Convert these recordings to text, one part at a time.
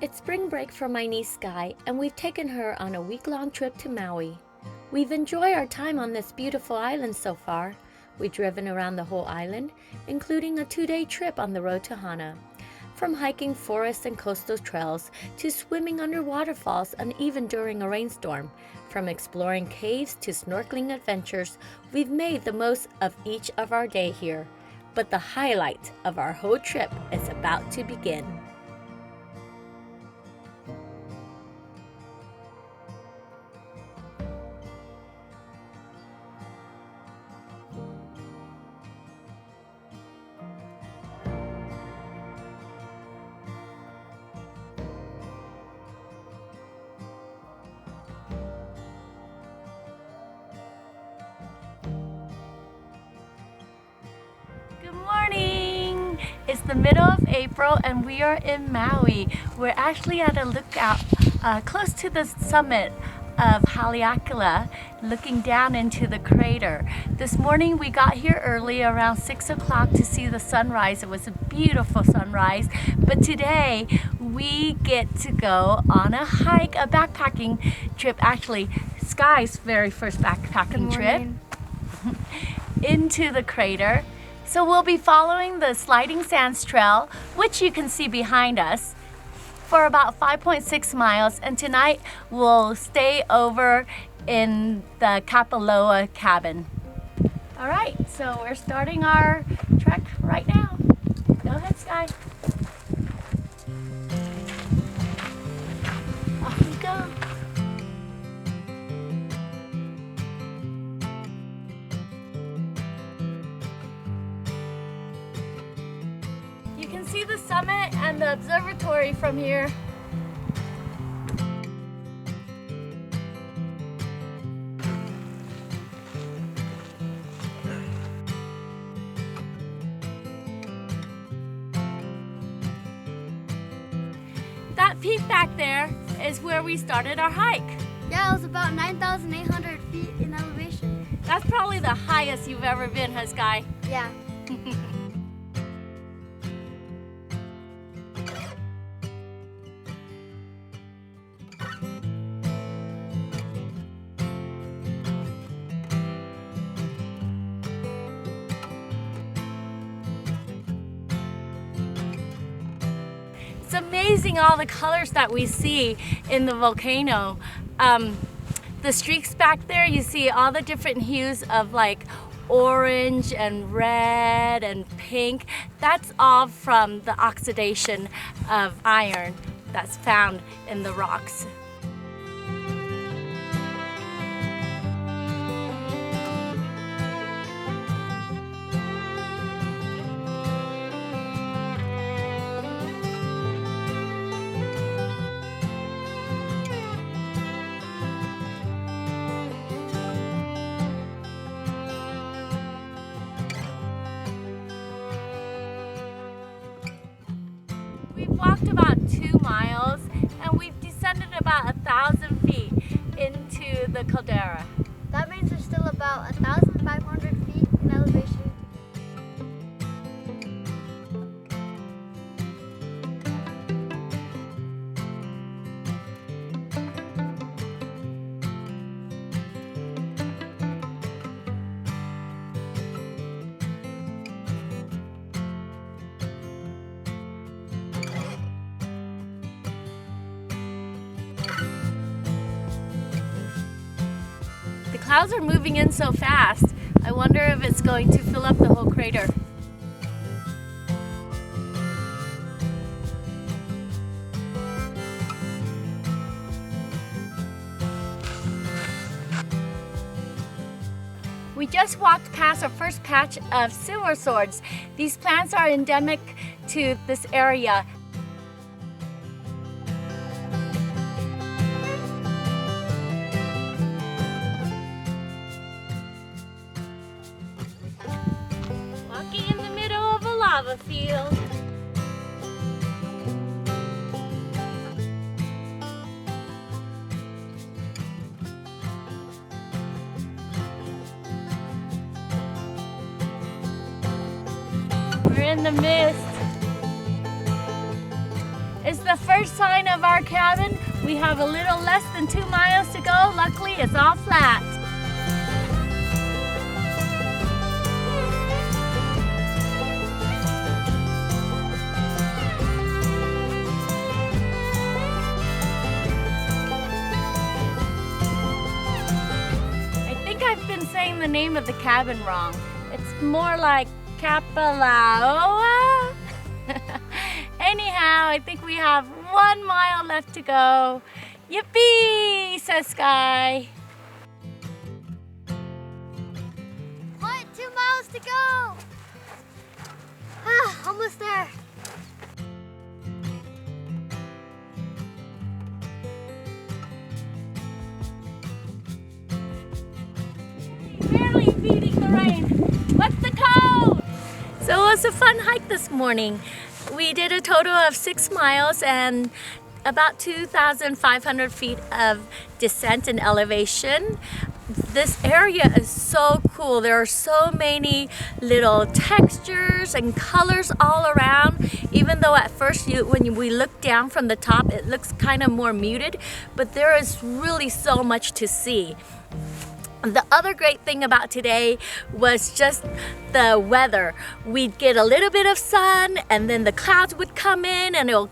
It's spring break for my niece Sky, and we've taken her on a week-long trip to Maui. We've enjoyed our time on this beautiful island so far. We've driven around the whole island, including a 2-day trip on the road to Hana. From hiking forests and coastal trails to swimming under waterfalls and even during a rainstorm. From exploring caves to snorkeling adventures, we've made the most of each of our day here. But the highlight of our whole trip is about to begin. Good morning! It's the middle of April and we are in Maui. We're actually at a lookout close to the summit of Haleakala, looking down into the crater. This morning we got here early around 6 o'clock to see the sunrise. It was a beautiful sunrise, but today we get to go on a hike, a backpacking trip. Actually, Sky's very first backpacking trip into the crater. So we'll be following the Sliding Sands Trail, which you can see behind us, for about 5.6 miles. And tonight we'll stay over in the Kapaloa cabin. All right, so we're starting our trek right now. Go ahead, Sky. Off we go. You can see the summit and the observatory from here. That peak back there is where we started our hike. Yeah, it was about 9,800 feet in elevation. That's probably the highest you've ever been, huh, Sky? Yeah. It's amazing all the colors that we see in the volcano. The streaks back there, you see all the different hues of like orange and red and pink. That's all from the oxidation of iron that's found in the rocks. We've walked about 2 miles and we've descended about 1,000 feet into the caldera. That means there's still about 1,500 feet in elevation. The clouds are moving in so fast. I wonder if it's going to fill up the whole crater. We just walked past our first patch of silver swords. These plants are endemic to this area. Walking in the middle of a lava field. We're in the mist. It's the the first sign of our cabin. We have a little less than 2 miles to go. Luckily, it's all flat. I think I've been saying the name of the cabin wrong. It's more like Kapalaoa. Anyhow, I think we have 1 mile left to go. Yippee, says Sky. What? 2 miles to go. Ah, almost there. Barely beating the rain. What's the code? So it was a fun hike this morning. We did a total of 6 miles and about 2,500 feet of descent and elevation. This area is so cool. There are so many little textures and colors all around. Even though at first when we look down from the top, it looks kind of more muted, but there is really so much to see. The other great thing about today was just the weather. We'd get a little bit of sun and then the clouds would come in and it'll,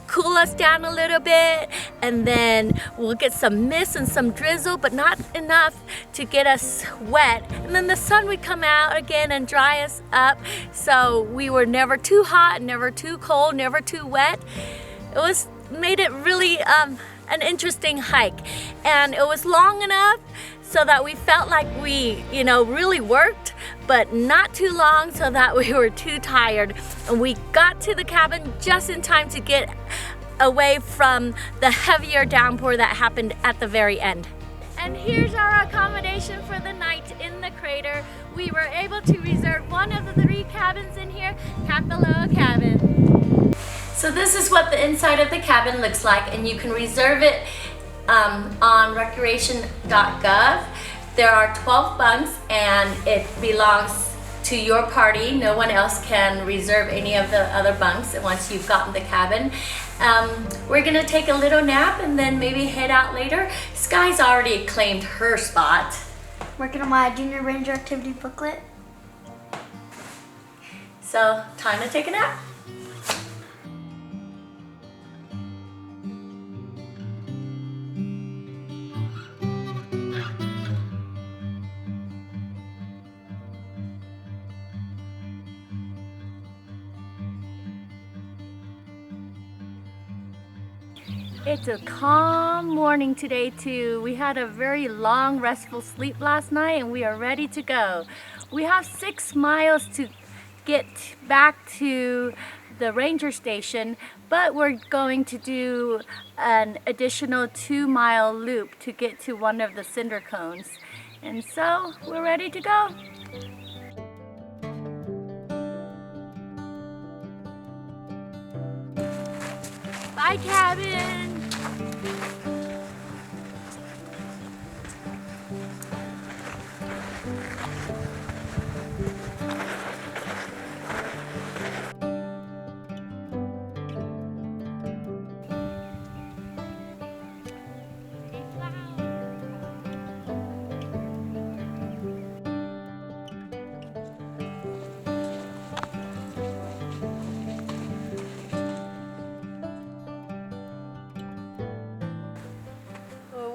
cool us down a little bit, and then we'll get some mist and some drizzle, but not enough to get us wet. And then the sun would come out again and dry us up, so we were never too hot, never too cold, never too wet. It made it really an interesting hike, and it was long enough so that we felt like we really worked, but not too long so that we were too tired. And we got to the cabin just in time to get away from the heavier downpour that happened at the very end. And here's our accommodation for the night in the crater. We were able to reserve one of the 3 cabins in here, Kapaloa Cabin. So this is what the inside of the cabin looks like, and you can reserve it on recreation.gov. There are 12 bunks and it belongs to your party. No one else can reserve any of the other bunks once you've gotten the cabin. We're gonna take a little nap and then maybe head out later. Sky's already claimed her spot. Working on my Junior Ranger activity booklet. So time to take a nap. It's a calm morning today too. We had a very long restful sleep last night and we are ready to go. We have 6 miles to get back to the ranger station, but we're going to do an additional 2-mile loop to get to one of the cinder cones. And so we're ready to go. Bye, cabin.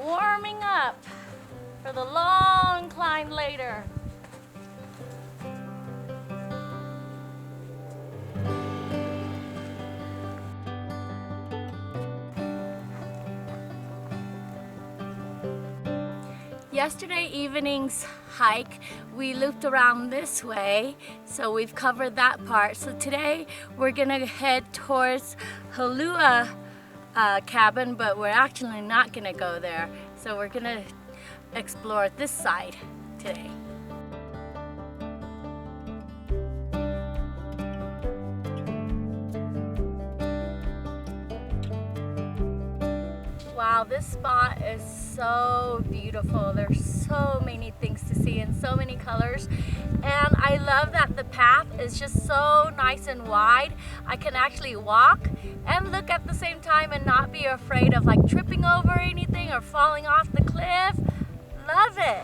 Warming up for the long climb later. Yesterday evening's hike, we looped around this way, so we've covered that part. So today we're gonna head towards Holua cabin, but we're actually not gonna go there. So we're gonna explore this side today. Wow, Wow, this spot is so beautiful. There's so many things to see and so many colors. And I love that the path is just so nice and wide. I can actually walk and look at the same time and not be afraid of like tripping over anything or falling off the cliff. Love it.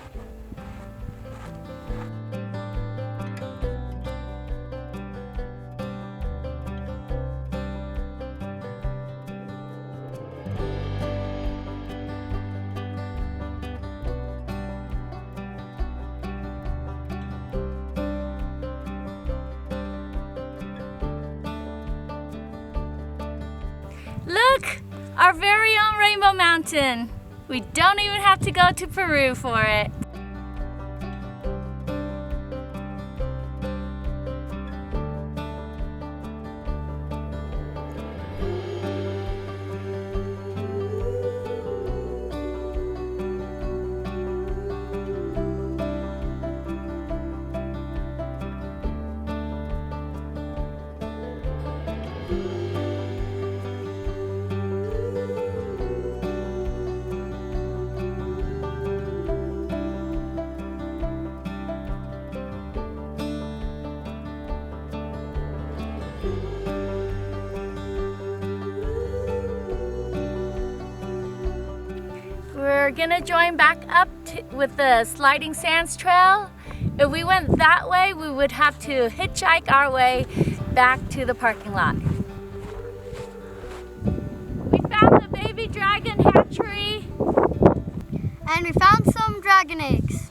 Look, our very own Rainbow Mountain. We don't even have to go to Peru for it. We're gonna join back up with the Sliding Sands Trail. If we went that way, we would have to hitchhike our way back to the parking lot. We found the baby dragon hatchery. And we found some dragon eggs.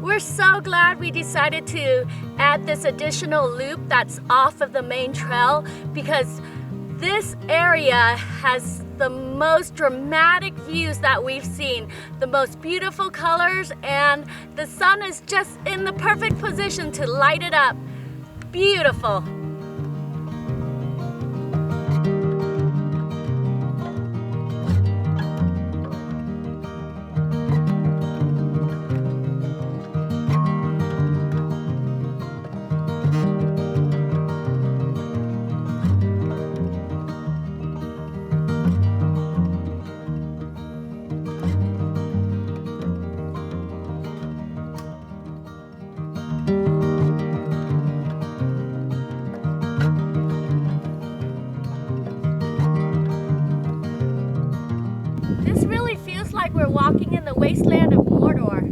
We're so glad we decided to add this additional loop that's off of the main trail, because this area has the most dramatic views that we've seen, the most beautiful colors, and the sun is just in the perfect position to light it up. Beautiful. This really feels like we're walking in the wasteland of Mordor.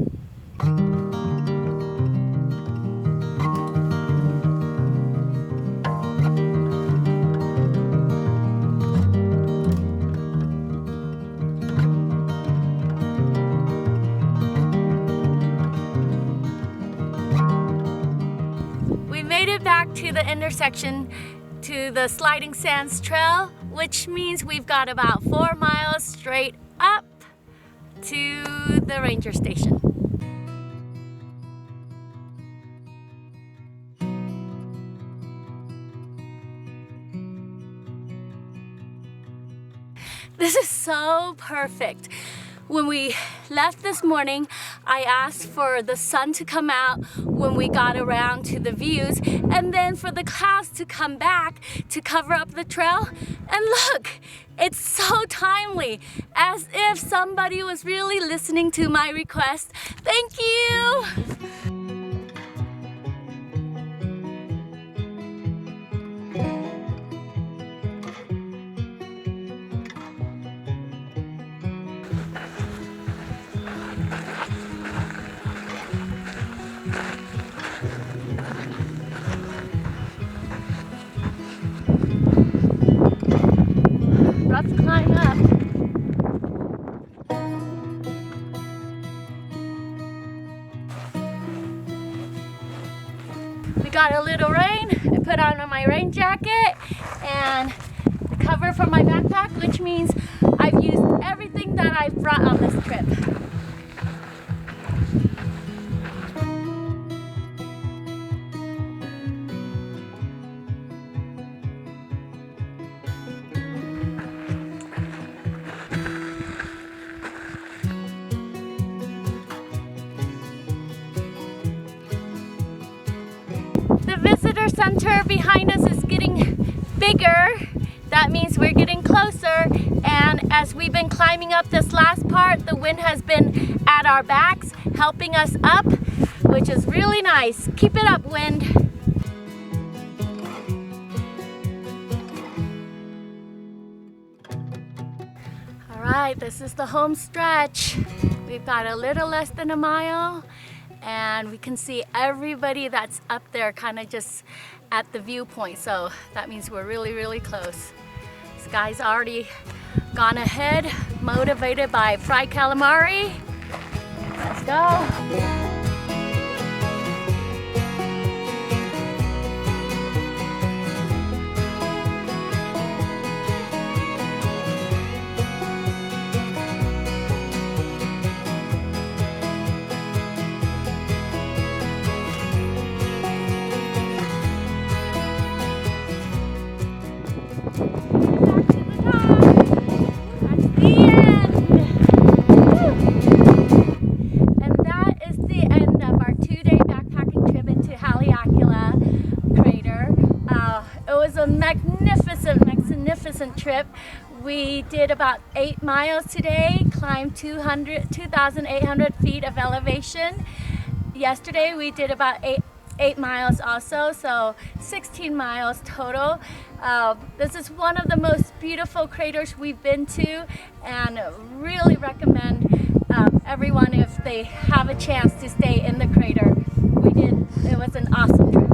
We made it back to the intersection to the Sliding Sands Trail, which means we've got about 4 miles straight up to the ranger station. This is so perfect. When we left this morning, I asked for the sun to come out when we got around to the views, and then for the clouds to come back to cover up the trail. And look, it's so timely, as if somebody was really listening to my request. Thank you! Rough climb up. We got a little rain. I put on my rain jacket and the cover for my backpack, which means I've used everything that I've brought on this trip. crater behind us is getting bigger. That means we're getting closer, and as we've been climbing up this last part, the wind has been at our backs, helping us up, which is really nice. Keep it up, wind. All right, this is the home stretch. We've got a little less than a mile, and we can see everybody that's up there kind of just at the viewpoint, so that means we're really, really close. This guy's already gone ahead, motivated by fried calamari. Let's go. Magnificent trip. We did about 8 miles today, climbed 2,800 feet of elevation. Yesterday we did about 8 miles also, so 16 miles total. This is one of the most beautiful craters we've been to, and really recommend everyone, if they have a chance, to stay in the crater. It was an awesome trip.